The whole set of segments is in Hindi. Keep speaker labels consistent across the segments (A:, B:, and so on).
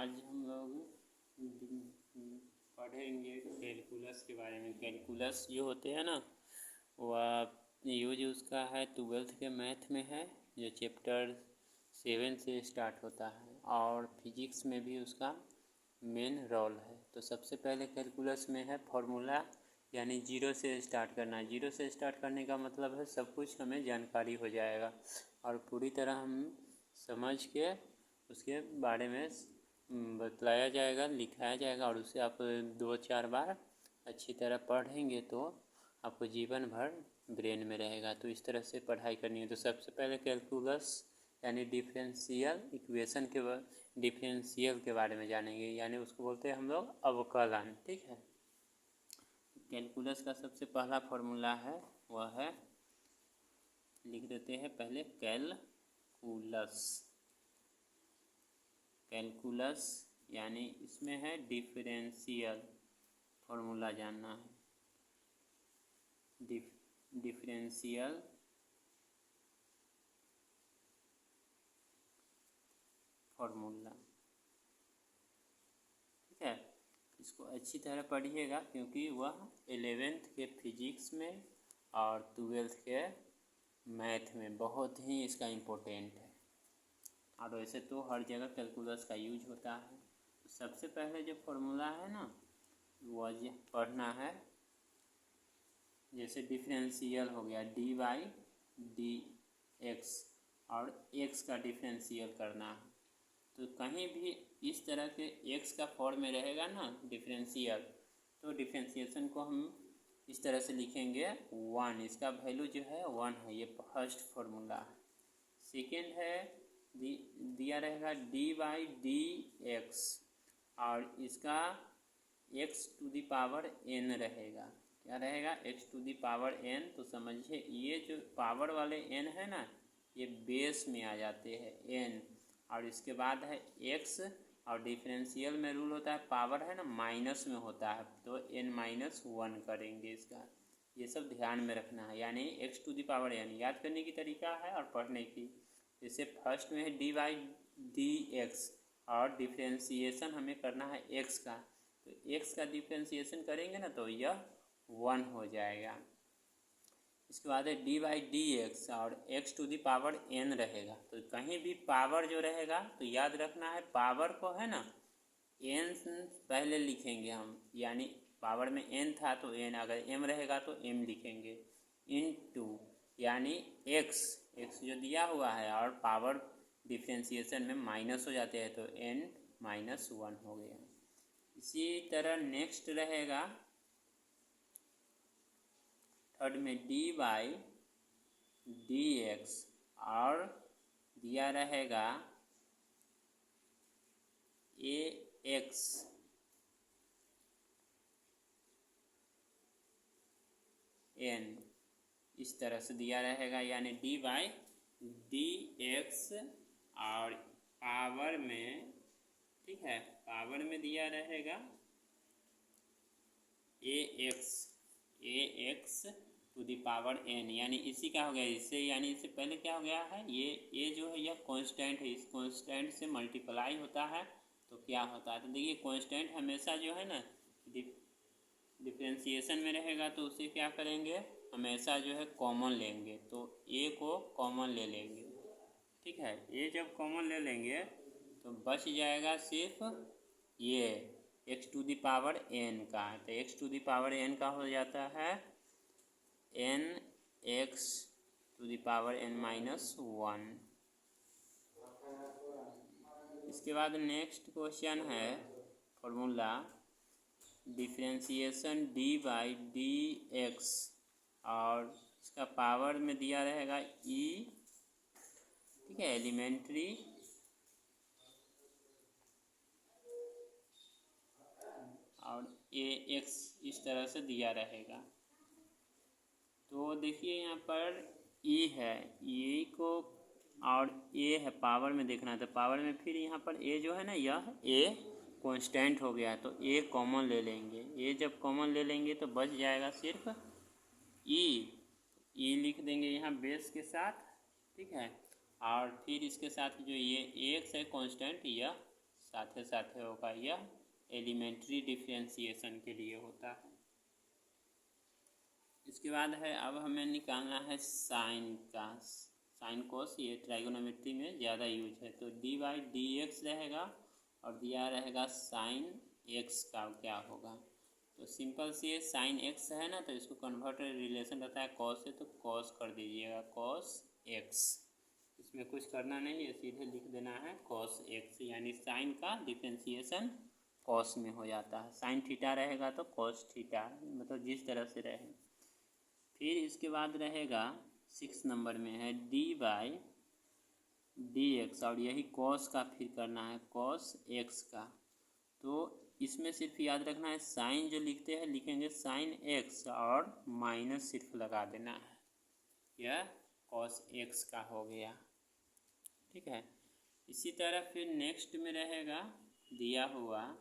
A: आज हम लोग पढ़ेंगे कैलकुलस के बारे में। कैलकुलस जो होते हैं ना, वह यूज उसका है 12th के मैथ में है, जो चैप्टर 7 से स्टार्ट होता है, और फिजिक्स में भी उसका मेन रोल है। तो सबसे पहले कैलकुलस में है फॉर्मूला, यानी जीरो से स्टार्ट करना। जीरो से स्टार्ट करने का मतलब है सब कुछ हमें जानकारी हो जाएगा और पूरी तरह हम समझ के उसके बारे में बतलाया जाएगा, लिखाया जाएगा, और उसे आप 2-4 बार अच्छी तरह पढ़ेंगे तो आपको जीवन भर ब्रेन में रहेगा। तो इस तरह से पढ़ाई करनी है। तो सबसे पहले कैलकुलस यानी डिफरेंशियल इक्वेशन के बारे में जानेंगे, यानी उसको बोलते हैं हम लोग अवकलन। ठीक है। कैलकुलस का सबसे पहला फॉर्मूला है, वह है, लिख देते हैं पहले कैलकुलस। कैलकुलस यानी इसमें है डिफरेंशियल, फॉर्मूला जानना है। डिफरेंशियल फॉर्मूला, ठीक है। इसको अच्छी तरह पढ़िएगा क्योंकि वह 11th के फिजिक्स में और 12th के मैथ में बहुत ही इसका इम्पोर्टेंट है, और वैसे तो हर जगह कैलकुलस का यूज होता है। तो सबसे पहले जो फॉर्मूला है ना, वह पढ़ना है। जैसे डिफरेंशियल हो गया dy/dx, और x का डिफरेंशियल करना है। तो कहीं भी इस तरह के x का फॉर्म में रहेगा ना डिफरेंशियल, तो डिफरेंशिएशन को हम इस तरह से लिखेंगे 1। इसका वैल्यू जो है 1 है, ये फर्स्ट फॉर्मूला है। सेकेंड है, दिया रहेगा dy/dx, और इसका x⁴n रहेगा। क्या रहेगा? x⁴n। तो समझिए ये जो पावर वाले n है ना, ये बेस में आ जाते हैं n, और इसके बाद है x, और डिफरेंशियल में रूल होता है पावर है ना माइनस में होता है, तो n-1 करेंगे इसका। ये सब ध्यान में रखना है, यानी x⁴n याद करने की तरीका है और पढ़ने की। जैसे फर्स्ट में है dy/dx, और डिफरेंशिएशन हमें करना है x का, तो x का डिफरेंशिएशन करेंगे ना तो यह 1 हो जाएगा। इसके बाद है dy/dx, और x⁴n रहेगा। तो कहीं भी पावर जो रहेगा तो याद रखना है, पावर को है ना n पहले लिखेंगे हम, यानी पावर में n था तो n, अगर m रहेगा तो m लिखेंगे, इनटू यानी x जो दिया हुआ है, और पावर डिफरेंशिएशन में माइनस हो जाते हैं तो n-1 हो गया। इसी तरह नेक्स्ट रहेगा थर्ड में dy/dx, और दिया रहेगा ax n, इस तरह से दिया रहेगा, यानी dy/dx, और पावर में, ठीक है, पावर में दिया रहेगा ax⁴n, यानी इसी का हो गया इससे, यानी इससे पहले क्या हो गया है, ये जो है यह कांस्टेंट है, इस कांस्टेंट से मल्टीप्लाई होता है तो क्या होता है। तो देखिए कांस्टेंट हमेशा जो है ना डिफरेंशिएशन में रहेगा, तो उसे क्या करेंगे, हमेशा जो है कॉमन लेंगे, तो a को कॉमन ले लेंगे। ठीक है, a जब कॉमन ले लेंगे तो बच जाएगा सिर्फ ये x⁴n का, तो x⁴n का हो जाता है nx⁴n-1। इसके बाद नेक्स्ट क्वेश्चन है फॉर्मूला डिफरेंशिएशन dy/dx, और इसका पावर में दिया रहेगा e, ठीक है, एलिमेंट्री, और ax इस तरह से दिया रहेगा। तो देखिए यहाँ पर e है, e को, और a है, पावर में देखना है, तो पावर में फिर यहाँ पर a जो है ना, यह a कांस्टेंट हो गया, तो a कॉमन ले लेंगे। a जब कॉमन ले लेंगे तो बच जाएगा सिर्फ e लिख देंगे यहाँ बेस के साथ, ठीक है, और फिर इसके साथ जो ये x है कांस्टेंट, यह साथ होगा यह एलिमेंट्री डिफरेंशिएशन के लिए होता है। इसके बाद है अब हमें निकालना है साइन का, साइन कोस, ये ट्राइगोनोमेट्री में ज़्यादा यूज है। तो डी बाई डी एक्स रहेगा और दिया रहेगा साइन एक्स का क्या होगा। तो सिंपल से साइन एक्स है ना, तो इसको कन्वर्ट रिलेशन रहता है कॉस से, तो कॉस कर दीजिएगा कॉस एक्स। इसमें कुछ करना नहीं है, सीधे लिख देना है कॉस एक्स, यानी साइन का डिफरेंशिएशन कॉस में हो जाता है। साइन थीटा रहेगा तो कॉस थीटा, मतलब जिस तरह से रहे। फिर इसके बाद रहेगा 6 नंबर में है डी बाई डी एक्स, और यही कॉस का फिर करना है कॉस एक्स का। तो इसमें सिर्फ याद रखना है साइन जो लिखते हैं लिखेंगे साइन एक्स और माइनस सिर्फ लगा देना है, यह कॉस एक्स का हो गया। ठीक है। इसी तरह फिर नेक्स्ट में रहेगा दिया हुआ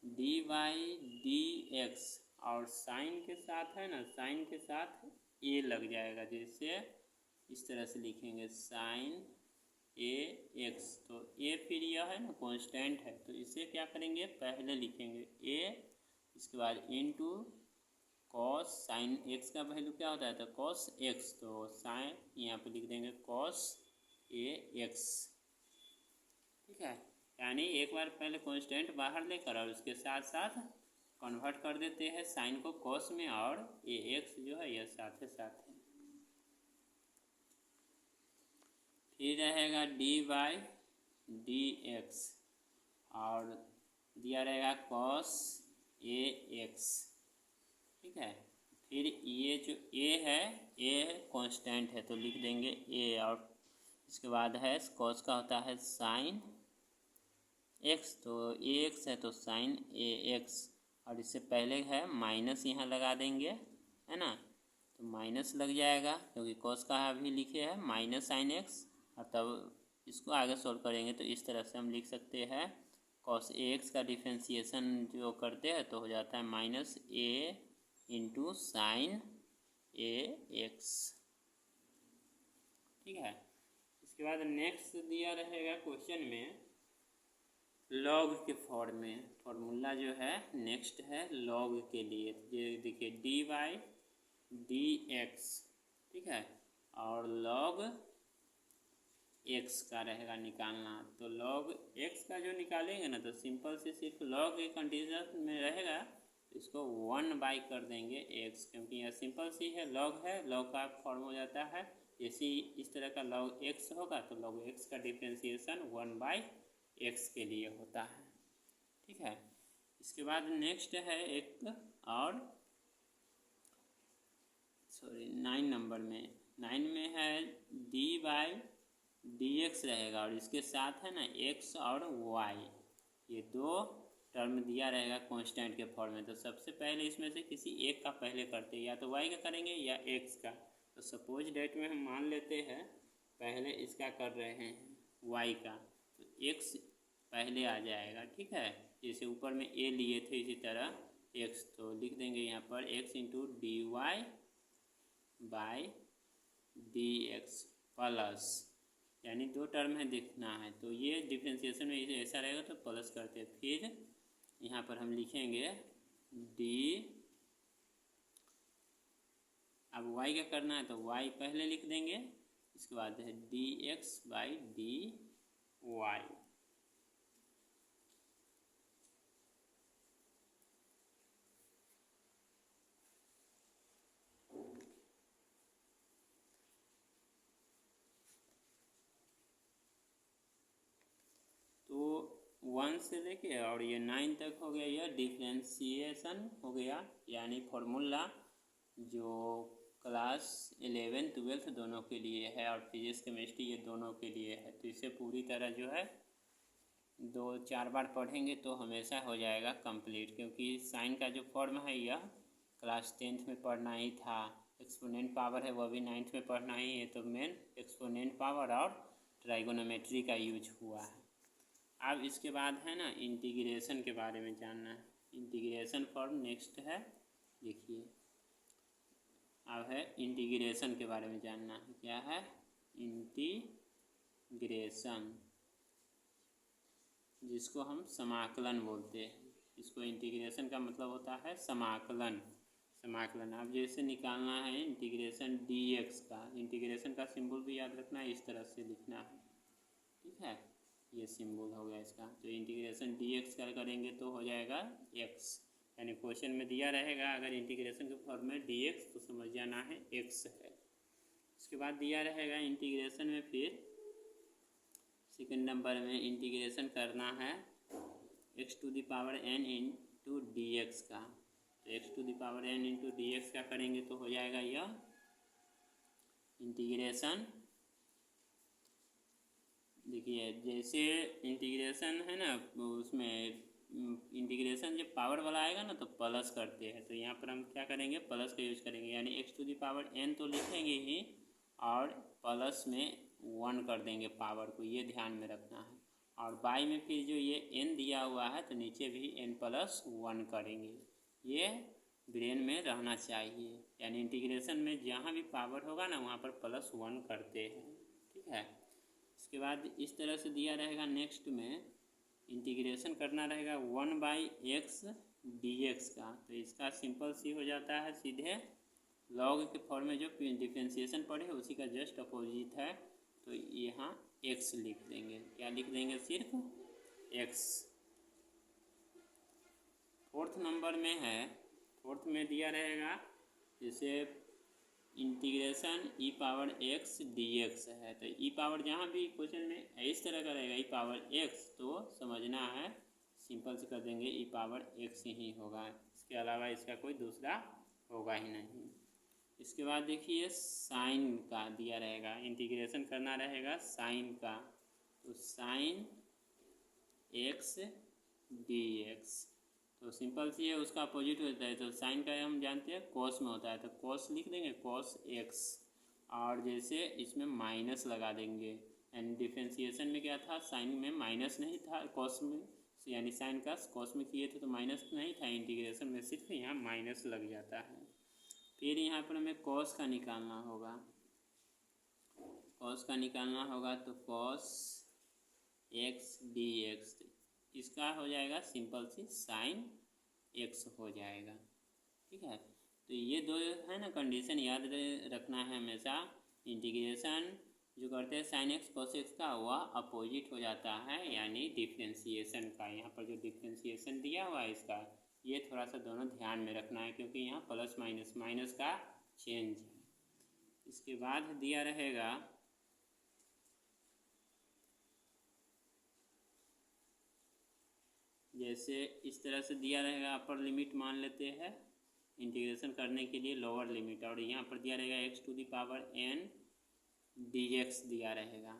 A: डी बाई डी एक्स, और साइन के साथ है ना, साइन के साथ ए लग जाएगा, जैसे इस तरह से लिखेंगे साइन ए एक्स। तो ए फिर यह है ना कांस्टेंट है, तो इसे क्या करेंगे पहले लिखेंगे ए, इसके बाद इनटू कॉस साइन एक्स का वैल्यू क्या होता है तो कॉस एक्स, तो साइन यहाँ पे लिख देंगे कॉस ए एक्स। ठीक है, यानी एक बार पहले कांस्टेंट बाहर लेकर और उसके साथ साथ कन्वर्ट कर देते हैं साइन को कॉस में, और ए एक्स जो है यह साथ है। फिर रहेगा डी बाई डी एक्स और दिया रहेगा कॉस ए एक्स। ठीक है, फिर ये जो ए है, ए कांस्टेंट है तो लिख देंगे ए, और इसके बाद है कॉस का होता है साइन एक्स, तो ए एक्स है तो साइन ए एक्स, और इससे पहले है माइनस यहाँ लगा देंगे, है ना, तो माइनस लग जाएगा क्योंकि कॉस का अभी लिखे है माइनस साइन एक्स, और तब इसको आगे सोल्व करेंगे तो इस तरह से हम लिख सकते हैं कॉस ए एक्स का डिफरेंशिएशन जो करते हैं तो हो जाता है माइनस ए इंटू साइन ए एक्स। ठीक है, इसके बाद नेक्स्ट दिया रहेगा क्वेश्चन में लॉग के फॉर्म में, फॉर्मूला जो है नेक्स्ट है लॉग के लिए। ये देखिए डी बाई डी एक्स, ठीक है, और लॉग एक्स का रहेगा निकालना। तो लॉग एक्स का जो निकालेंगे ना, तो सिंपल से सिर्फ लॉग के कंडीशन में रहेगा, इसको 1 बाई कर देंगे एक्स, क्योंकि यह सिंपल सी है, लॉग है, लॉग का फॉर्म हो जाता है। जैसे इस तरह का लॉग एक्स होगा तो लॉग एक्स का डिफ्रेंशिएशन 1 बाई एक्स के लिए होता है। ठीक है, इसके बाद नेक्स्ट है एक और 9 नंबर में, 9 में है डी बाई डी एक्स रहेगा, और इसके साथ है ना एक्स और वाई, ये दो टर्म दिया रहेगा कांस्टेंट के फॉर्म में। तो सबसे पहले इसमें से किसी एक का पहले करते हैं, या तो वाई का करेंगे या एक्स का। तो सपोज डेट में हम मान लेते हैं पहले इसका कर रहे हैं वाई का, तो एक्स पहले आ जाएगा। ठीक है, जैसे ऊपर में ए लिए थे इसी तरह एक्स, तो लिख देंगे यहाँ पर x into d y by d x plus, यानी दो टर्म है देखना है, तो ये डिफ्रेंशिएशन में ऐसा रहेगा तो प्लस करते हैं। फिर यहाँ पर हम लिखेंगे डी, अब y का करना है तो y पहले लिख देंगे, इसके बाद है d x by d y. तो 1 से लेके और ये 9 तक हो गया, यह डिफ्रेंशिएशन हो गया, यानी फॉर्मूला जो क्लास 11 12 दोनों के लिए है, और फिजिक्स केमिस्ट्री ये दोनों के लिए है। तो इसे पूरी तरह जो है 2-4 बार पढ़ेंगे तो हमेशा हो जाएगा कंप्लीट, क्योंकि साइन का जो फॉर्म है यह क्लास 10th में पढ़ना ही था। एक्सपोनेंट पावर है वह भी 9th में पढ़ना ही है, तो मेन एक्सपोनेंट पावर और ट्राइगोनोमेट्री का यूज हुआ है। अब इसके बाद है ना इंटीग्रेशन के बारे में जानना है। इंटीग्रेशन फॉर्म नेक्स्ट है, देखिए अब है इंटीग्रेशन के बारे में जानना है। क्या है इंटीग्रेशन, जिसको हम समाकलन बोलते हैं। इसको इंटीग्रेशन का मतलब होता है समाकलन। समाकलन अब जैसे निकालना है इंटीग्रेशन dx का, इंटीग्रेशन का सिंबल भी याद रखना है, इस तरह से लिखना है, ठीक है। ये सिंबल हो गया इसका। तो इंटीग्रेशन dx का करेंगे तो हो जाएगा x, यानी क्वेश्चन में दिया रहेगा अगर इंटीग्रेशन के फॉर्म में dx तो समझ जाना है x है। उसके बाद दिया रहेगा इंटीग्रेशन में, फिर सेकंड नंबर में इंटीग्रेशन करना है x to the power n into d x का। तो x to the power n into d x का करेंगे तो हो जाएगा यह इंटीग्रेशन। देखिए जैसे इंटीग्रेशन है ना, उसमें इंटीग्रेशन जब पावर वाला आएगा ना तो प्लस करते हैं, तो यहाँ पर हम क्या करेंगे, प्लस का यूज करेंगे, यानी x to the power n तो लिखेंगे ही और प्लस में 1 कर देंगे पावर को, ये ध्यान में रखना है। और बाई में फिर जो ये n दिया हुआ है तो नीचे भी n+1 करेंगे, ये ब्रेन में रहना चाहिए। यानी इंटीग्रेशन में जहाँ भी पावर होगा ना वहाँ पर +1 करते हैं, ठीक है। इसके बाद इस तरह से दिया रहेगा, नेक्स्ट में इंटीग्रेशन करना रहेगा 1/x dx का। तो इसका सिंपल सी हो जाता है, सीधे लॉग के फॉर्म में जो डिफ्रेंशिएशन पढ़े उसी का जस्ट अपोजिट है, तो यहाँ x लिख देंगे। क्या लिख देंगे, सिर्फ x। फोर्थ नंबर में है, फोर्थ में दिया रहेगा जैसे integration e power x dx है, तो e पावर जहाँ भी क्वेश्चन में इस तरह का रहेगा e पावर x तो समझना है सिंपल से कर देंगे e पावर x ही होगा, इसके अलावा इसका कोई दूसरा होगा ही नहीं। इसके बाद देखिए साइन का दिया रहेगा, इंटीग्रेशन करना रहेगा साइन का, तो साइन x dx तो सिंपल सी है, उसका अपोजिट होता है। तो साइन का हम जानते हैं कॉस में होता है, तो कॉस लिख देंगे कॉस x, और जैसे इसमें माइनस लगा देंगे, यानी डिफ्रेंशिएशन में क्या था, साइन में माइनस नहीं था, कॉस में यानी साइन का कॉस में किए थे तो माइनस नहीं था, इंटीग्रेशन में सिर्फ यहाँ माइनस लग जाता है। फिर यहाँ पर हमें कॉस का निकालना होगा, कॉस का निकालना होगा तो कॉस x dx, इसका हो जाएगा सिंपल सी साइन x हो जाएगा, ठीक है। तो ये दो है ना कंडीशन याद रखना है हमेशा। इंटीग्रेशन जो करते हैं साइन x cos x का वह अपोजिट हो जाता है, यानी डिफ्रेंशिएशन का। यहाँ पर जो डिफ्रेंशिएशन दिया हुआ है इसका, ये थोड़ा सा दोनों ध्यान में रखना है क्योंकि यहाँ प्लस माइनस माइनस का चेंज है। इसके बाद दिया रहेगा जैसे इस तरह से दिया रहेगा, अपर लिमिट मान लेते हैं इंटीग्रेशन करने के लिए लोअर लिमिट, और यहाँ पर दिया रहेगा x to the power n dx दिया रहेगा।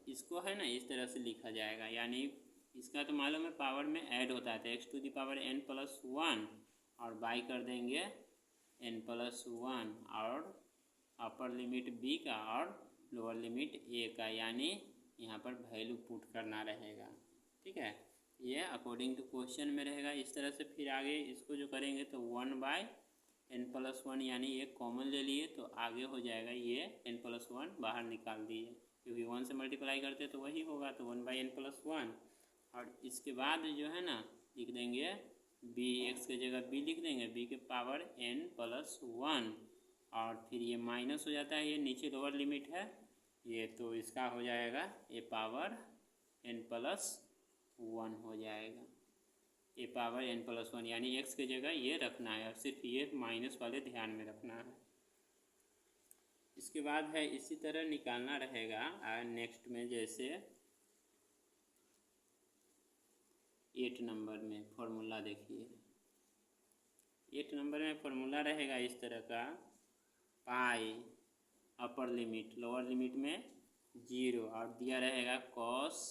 A: इसको है ना इस तरह से लिखा जाएगा, यानी इसका तो मालूम है पावर में ऐड होता है, तो x to the power n+1 और बाई कर देंगे n+1 और अपर लिमिट b का और लोअर लिमिट a का, यानी यहाँ पर वैल्यू पुट करना रहेगा, ठीक है। ये अकॉर्डिंग टू क्वेश्चन में रहेगा इस तरह से। फिर आगे इसको जो करेंगे तो 1/n+1, यानी ये कॉमन ले लिए तो आगे हो जाएगा ये n+1 बाहर निकाल दिए, क्योंकि 1 से मल्टीप्लाई करते तो वही होगा, तो 1/n+1। और इसके बाद जो है ना लिख देंगे b, x की जगह b लिख देंगे, b के पावर n+1, और फिर ये माइनस हो जाता है, ये नीचे लोअर लिमिट है ये, तो इसका हो जाएगा a पावर n+1 हो जाएगा, a पावर n+1, यानी x की जगह ये रखना है और सिर्फ ये माइनस वाले ध्यान में रखना है। इसके बाद है इसी तरह निकालना रहेगा नेक्स्ट में, जैसे 8 नंबर में फॉर्मूला देखिए, 8 नंबर में फॉर्मूला रहेगा इस तरह का, पाई अपर लिमिट लोअर लिमिट में 0 और दिया रहेगा cos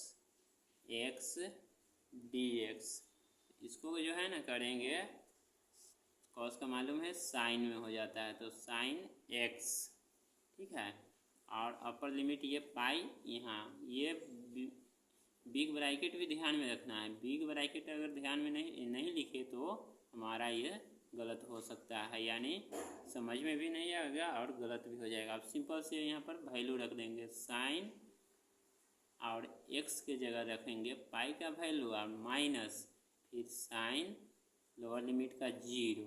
A: x dx। इसको जो है ना करेंगे, cos का मालूम है साइन में हो जाता है, तो साइन x, ठीक है। और अपर लिमिट ये पाई, यहाँ ये बिग ब्रैकेट भी ध्यान में रखना है, बिग ब्रैकेट अगर ध्यान में नहीं लिखे तो हमारा ये गलत हो सकता है, यानी समझ में भी नहीं आएगा और गलत भी हो जाएगा। अब सिंपल से यहाँ पर वैल्यू रख देंगे साइन और x के जगह रखेंगे पाई का वैल्यू और माइनस फिर साइन लोअर लिमिट का 0,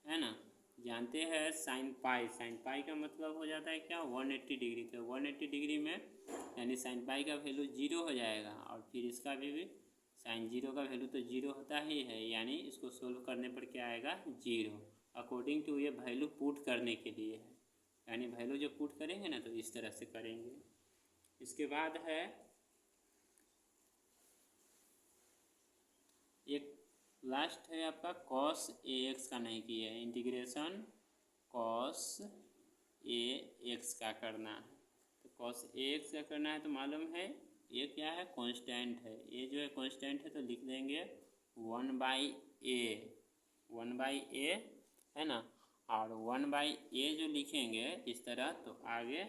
A: है ना। जानते हैं साइन पाई का मतलब हो जाता है क्या 180 डिग्री। तो 180 डिग्री में यानी साइन पाई का वैल्यू 0 हो जाएगा और फिर इसका भी साइन 0 का वैल्यू तो 0 होता ही है, यानी इसको सोल्व करने पर क्या आएगा 0। अकॉर्डिंग टू ये वैल्यू पुट करने के लिए है, यानी वैल्यू जो पुट करेंगे ना तो इस तरह से करेंगे। इसके बाद है एक लास्ट है आपका cos ax का नहीं किया है, इंटीग्रेशन cos ax का करना है। तो cos ax का करना है तो मालूम है ये क्या है कांस्टेंट है, ये जो है कांस्टेंट है तो लिख देंगे 1/a है ना। और 1/a जो लिखेंगे इस तरह तो आगे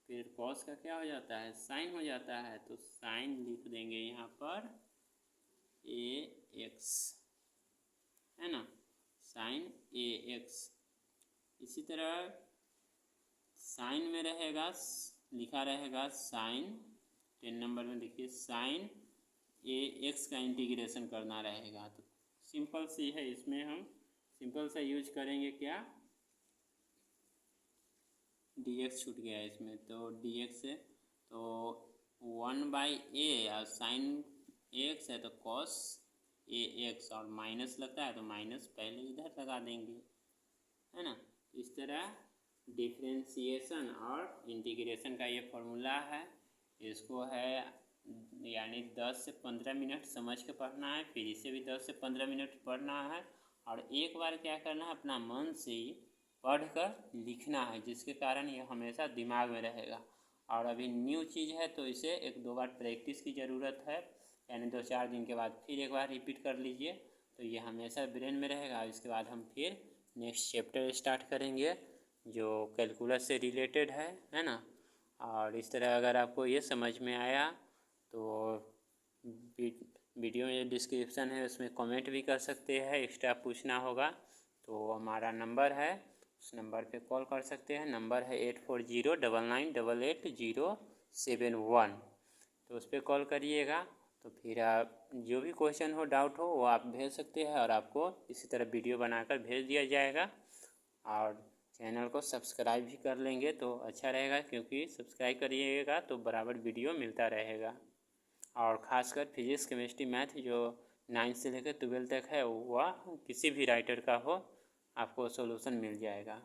A: फिर cos का क्या हो जाता है साइन हो जाता है, तो साइन लिख देंगे यहाँ पर ax, है ना, साइन ax। इसी तरह साइन में रहेगा लिखा रहेगा साइन 10 नंबर में देखिए साइन ax का इंटीग्रेशन करना रहेगा। तो सिंपल सी है, इसमें हम सिंपल सा यूज करेंगे क्या dx छूट गया है इसमें, तो dx है तो 1/a और साइन x है तो cos ax और माइनस लगता है तो माइनस पहले इधर लगा देंगे, है ना। इस तरह डिफ्रेंशिएशन और इंटीग्रेशन का ये फॉर्मूला है, इसको है यानी 10 से 15 मिनट समझ के पढ़ना है, फिर इसे भी 10 से 15 मिनट पढ़ना है और एक बार क्या करना है अपना मन से ही पढ़कर लिखना है, जिसके कारण ये हमेशा दिमाग में रहेगा। और अभी न्यू चीज़ है तो इसे 1-2 बार प्रैक्टिस की ज़रूरत है, यानी 2-4 दिन के बाद फिर एक बार रिपीट कर लीजिए तो ये हमेशा ब्रेन में रहेगा। इसके बाद हम फिर नेक्स्ट चैप्टर स्टार्ट करेंगे जो कैलकुलस से रिलेटेड है ना। और इस तरह अगर आपको ये समझ में आया तो वीडियो में डिस्क्रिप्शन है उसमें कमेंट भी कर सकते हैं, एक्स्ट्रा पूछना होगा तो हमारा नंबर है उस नंबर पे कॉल कर सकते हैं। नंबर है 8409988071, तो उस पर कॉल करिएगा। तो फिर आप जो भी क्वेश्चन हो डाउट हो वो आप भेज सकते हैं और आपको इसी तरह वीडियो बनाकर भेज दिया जाएगा। और चैनल को सब्सक्राइब भी कर लेंगे तो अच्छा रहेगा, क्योंकि सब्सक्राइब करिएगा तो बराबर वीडियो मिलता रहेगा। और ख़ासकर फिजिक्स केमिस्ट्री मैथ जो 9 से लेकर 12 तक है वह किसी भी राइटर का हो आपको सॉल्यूशन मिल जाएगा।